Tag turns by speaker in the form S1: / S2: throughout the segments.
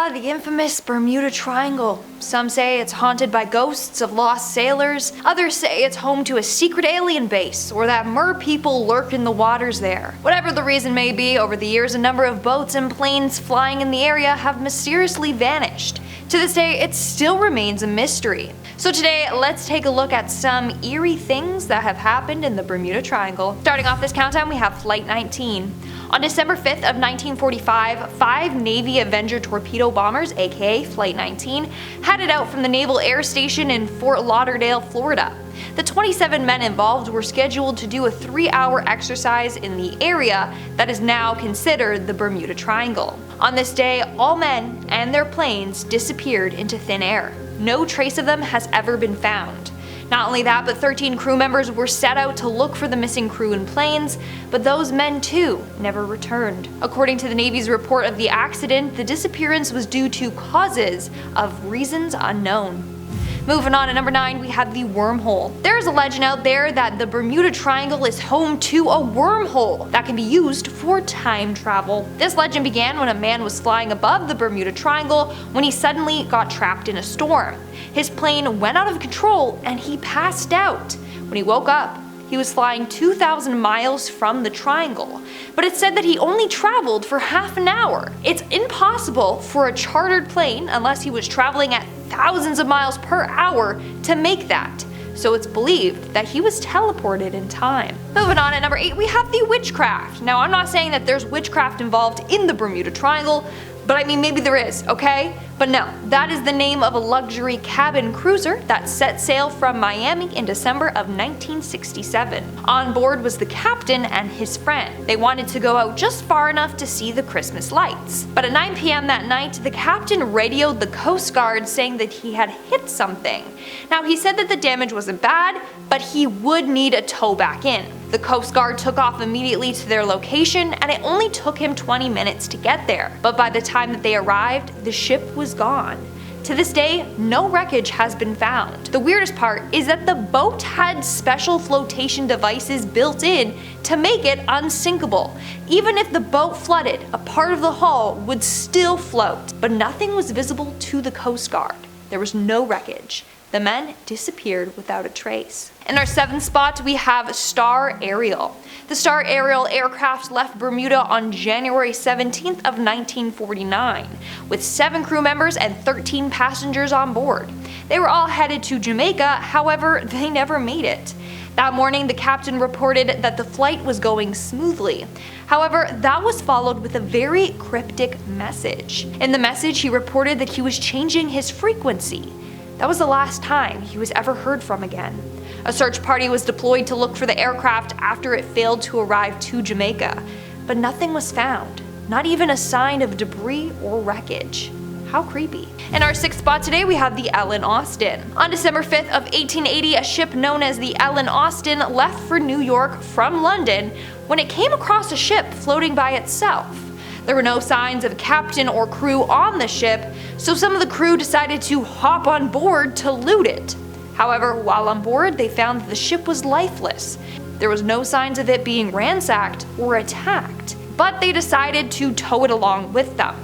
S1: yeah, the infamous Bermuda Triangle. Some say it's haunted by ghosts of lost sailors, others say it's home to a secret alien base, or that merpeople lurk in the waters there. Whatever the reason may be, over the years a number of boats and planes flying in the area have mysteriously vanished. To this day, it still remains a mystery. So today, let's take a look at some eerie things that have happened in the Bermuda Triangle. Starting off this countdown, we have Flight 19. On December 5th of 1945, 5 Navy Avenger torpedo bombers, aka Flight 19, headed out from the Naval Air Station in Fort Lauderdale, Florida. The 27 men involved were scheduled to do a 3-hour exercise in the area that is now considered the Bermuda Triangle. On this day, all men and their planes disappeared into thin air. No trace of them has ever been found. Not only that, but 13 crew members were set out to look for the missing crew and planes, but those men too never returned. According to the Navy's report of the accident, the disappearance was due to causes of reasons unknown. Moving on to number 9, we have the Wormhole. There's a legend out there that the Bermuda Triangle is home to a wormhole that can be used for time travel. This legend began when a man was flying above the Bermuda Triangle when he suddenly got trapped in a storm. His plane went out of control and he passed out. When he woke up, he was flying 2,000 miles from the triangle, but it said that he only traveled for half an hour. It's impossible for a chartered plane, unless he was traveling at thousands of miles per hour, to make that. So it's believed that he was teleported in time. Moving on, at number 8, we have the Witchcraft. Now, I'm not saying that there's witchcraft involved in the Bermuda Triangle, but I mean, maybe there is, okay? But no, that is the name of a luxury cabin cruiser that set sail from Miami in December of 1967. On board was the captain and his friend. They wanted to go out just far enough to see the Christmas lights. But at 9 p.m. that night, the captain radioed the Coast Guard saying that he had hit something. Now, he said that the damage wasn't bad, but he would need a tow back in. The Coast Guard took off immediately to their location, and it only took him 20 minutes to get there. But by the time that they arrived, the ship was gone. To this day, no wreckage has been found. The weirdest part is that the boat had special flotation devices built in to make it unsinkable. Even if the boat flooded, a part of the hull would still float. But nothing was visible to the Coast Guard. There was no wreckage. The men disappeared without a trace. In our 7th spot, we have Star Ariel. The Star Ariel aircraft left Bermuda on January 17th of 1949, with 7 crew members and 13 passengers on board. They were all headed to Jamaica, however, they never made it. That morning, the captain reported that the flight was going smoothly. However, that was followed with a very cryptic message. In the message, he reported that he was changing his frequency. That was the last time he was ever heard from again. A search party was deployed to look for the aircraft after it failed to arrive to Jamaica, but nothing was found, not even a sign of debris or wreckage. How creepy. In our 6th spot today, we have the Ellen Austin. On December 5th of 1880, a ship known as the Ellen Austin left for New York from London when it came across a ship floating by itself. There were no signs of captain or crew on the ship, so some of the crew decided to hop on board to loot it. However, while on board, they found that the ship was lifeless. There was no signs of it being ransacked or attacked, but they decided to tow it along with them.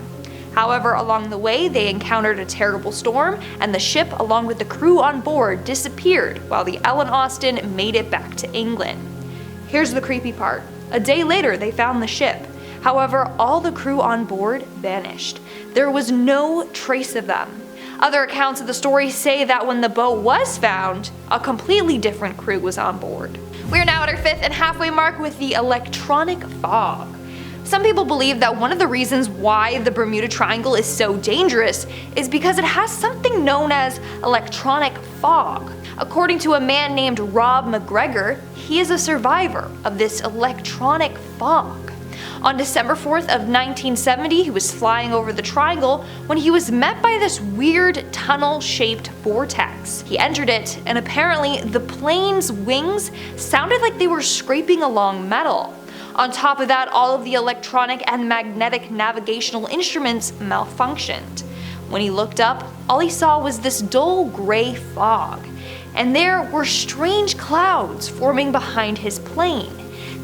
S1: However, along the way, they encountered a terrible storm, and the ship, along with the crew on board, disappeared while the Ellen Austin made it back to England. Here's the creepy part. A day later, they found the ship. However, all the crew on board vanished. There was no trace of them. Other accounts of the story say that when the boat was found, a completely different crew was on board. We are now at our 5th and halfway mark with the electronic fog. Some people believe that one of the reasons why the Bermuda Triangle is so dangerous is because it has something known as electronic fog. According to a man named Rob McGregor, he is a survivor of this electronic fog. On December 4th of 1970, he was flying over the triangle when he was met by this weird tunnel-shaped vortex. He entered it, and apparently the plane's wings sounded like they were scraping along metal. On top of that, all of the electronic and magnetic navigational instruments malfunctioned. When he looked up, all he saw was this dull gray fog, and there were strange clouds forming behind his plane.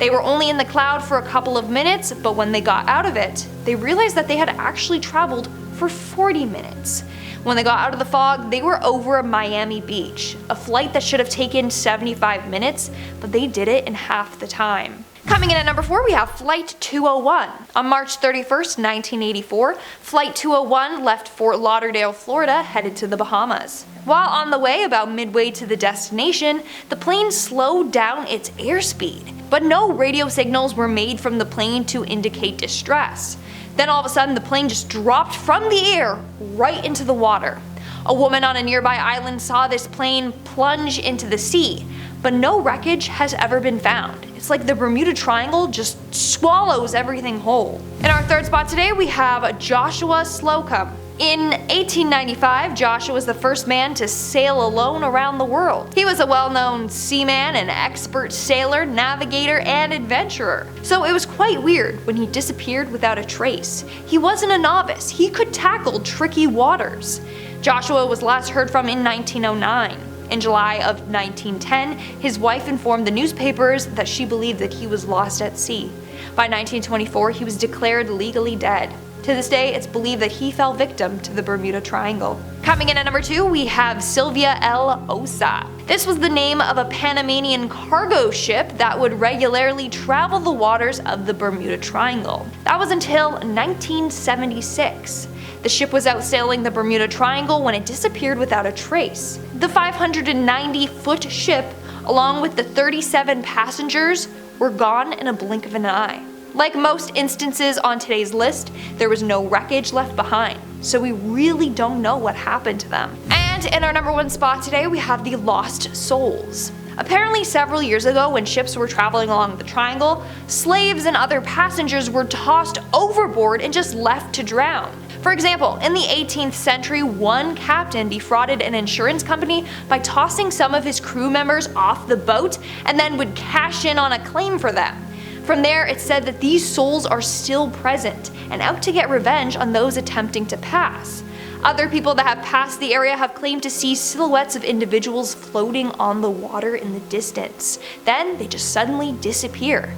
S1: They were only in the cloud for a couple of minutes, but when they got out of it, they realized that they had actually traveled for 40 minutes. When they got out of the fog, they were over Miami Beach, a flight that should have taken 75 minutes, but they did it in half the time. Coming in at number 4, we have Flight 201. On March 31st, 1984, Flight 201 left Fort Lauderdale, Florida, headed to the Bahamas. While on the way, about midway to the destination, the plane slowed down its airspeed, but no radio signals were made from the plane to indicate distress. Then all of a sudden, the plane just dropped from the air right into the water. A woman on a nearby island saw this plane plunge into the sea, but no wreckage has ever been found. It's like the Bermuda Triangle just swallows everything whole. In our third spot today, we have Joshua Slocum. In 1895, Joshua was the first man to sail alone around the world. He was a well-known seaman, an expert sailor, navigator, and adventurer. So it was quite weird when he disappeared without a trace. He wasn't a novice, he could tackle tricky waters. Joshua was last heard from in 1909. In July of 1910, his wife informed the newspapers that she believed that he was lost at sea. By 1924, he was declared legally dead. To this day, it's believed that he fell victim to the Bermuda Triangle. Coming in at number 2, we have Sylvia L Ossa. This was the name of a Panamanian cargo ship that would regularly travel the waters of the Bermuda Triangle. That was until 1976. The ship was out sailing the Bermuda Triangle when it disappeared without a trace. The 590-foot ship, along with the 37 passengers, were gone in a blink of an eye. Like most instances on today's list, there was no wreckage left behind, so we really don't know what happened to them. And in our number 1 spot today, we have the lost souls. Apparently several years ago, when ships were traveling along the triangle, slaves and other passengers were tossed overboard and just left to drown. For example, in the 18th century, one captain defrauded an insurance company by tossing some of his crew members off the boat and then would cash in on a claim for them. From there, it's said that these souls are still present and out to get revenge on those attempting to pass. Other people that have passed the area have claimed to see silhouettes of individuals floating on the water in the distance. Then they just suddenly disappear.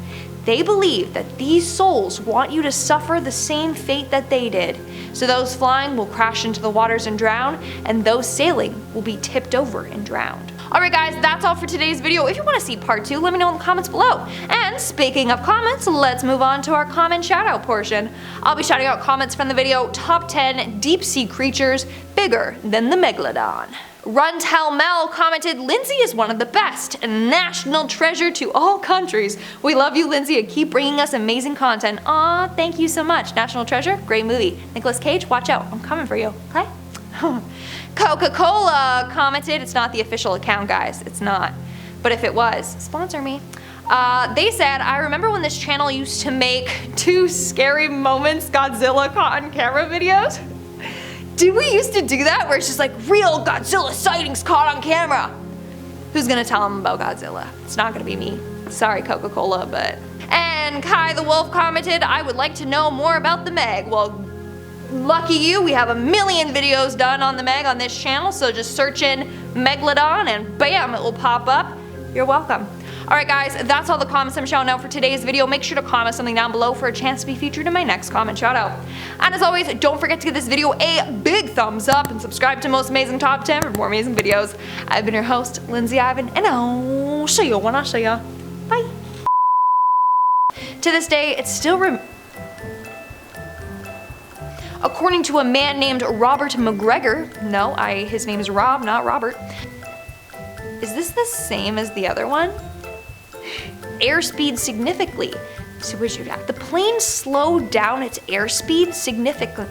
S1: They believe that these souls want you to suffer the same fate that they did. So those flying will crash into the waters and drown, and those sailing will be tipped over and drowned. Alright guys, that's all for today's video. If you want to see part 2, let me know in the comments below. And speaking of comments, let's move on to our comment shoutout portion. I'll be shouting out comments from the video Top 10 Deep Sea Creatures Bigger Than the Megalodon. Runtel Mel commented, Lindsay is one of the best, a national treasure to all countries. We love you, Lindsay, and keep bringing us amazing content. Aw, thank you so much. National treasure, great movie. Nicolas Cage, watch out, I'm coming for you, okay? Coca-Cola commented, it's not the official account, guys, it's not. But if it was, sponsor me. They said, I remember when this channel used to make 2 scary moments Godzilla caught on camera videos. Did we used to do that? Where it's just like, real Godzilla sightings caught on camera. Who's gonna tell them about Godzilla? It's not gonna be me. Sorry, Coca-Cola, but... And Kai the Wolf commented, I would like to know more about the Meg. Well, lucky you, we have a million videos done on the Meg on this channel, so just search in Megalodon and bam, it will pop up. You're welcome. Alright guys, that's all the comments I'm shouting out for today's video. Make sure to comment something down below for a chance to be featured in my next comment shoutout. And as always, don't forget to give this video a big thumbs up and subscribe to Most Amazing Top 10 for more amazing videos. I've been your host, Lindsay Ivan, and I'll see you when I see ya. Bye. To this day, it's still according to a man named Robert McGregor, no, his name is Rob, not Robert. Is this the same as the other one? Airspeed significantly. So where's your dad? The plane slowed down its airspeed significantly.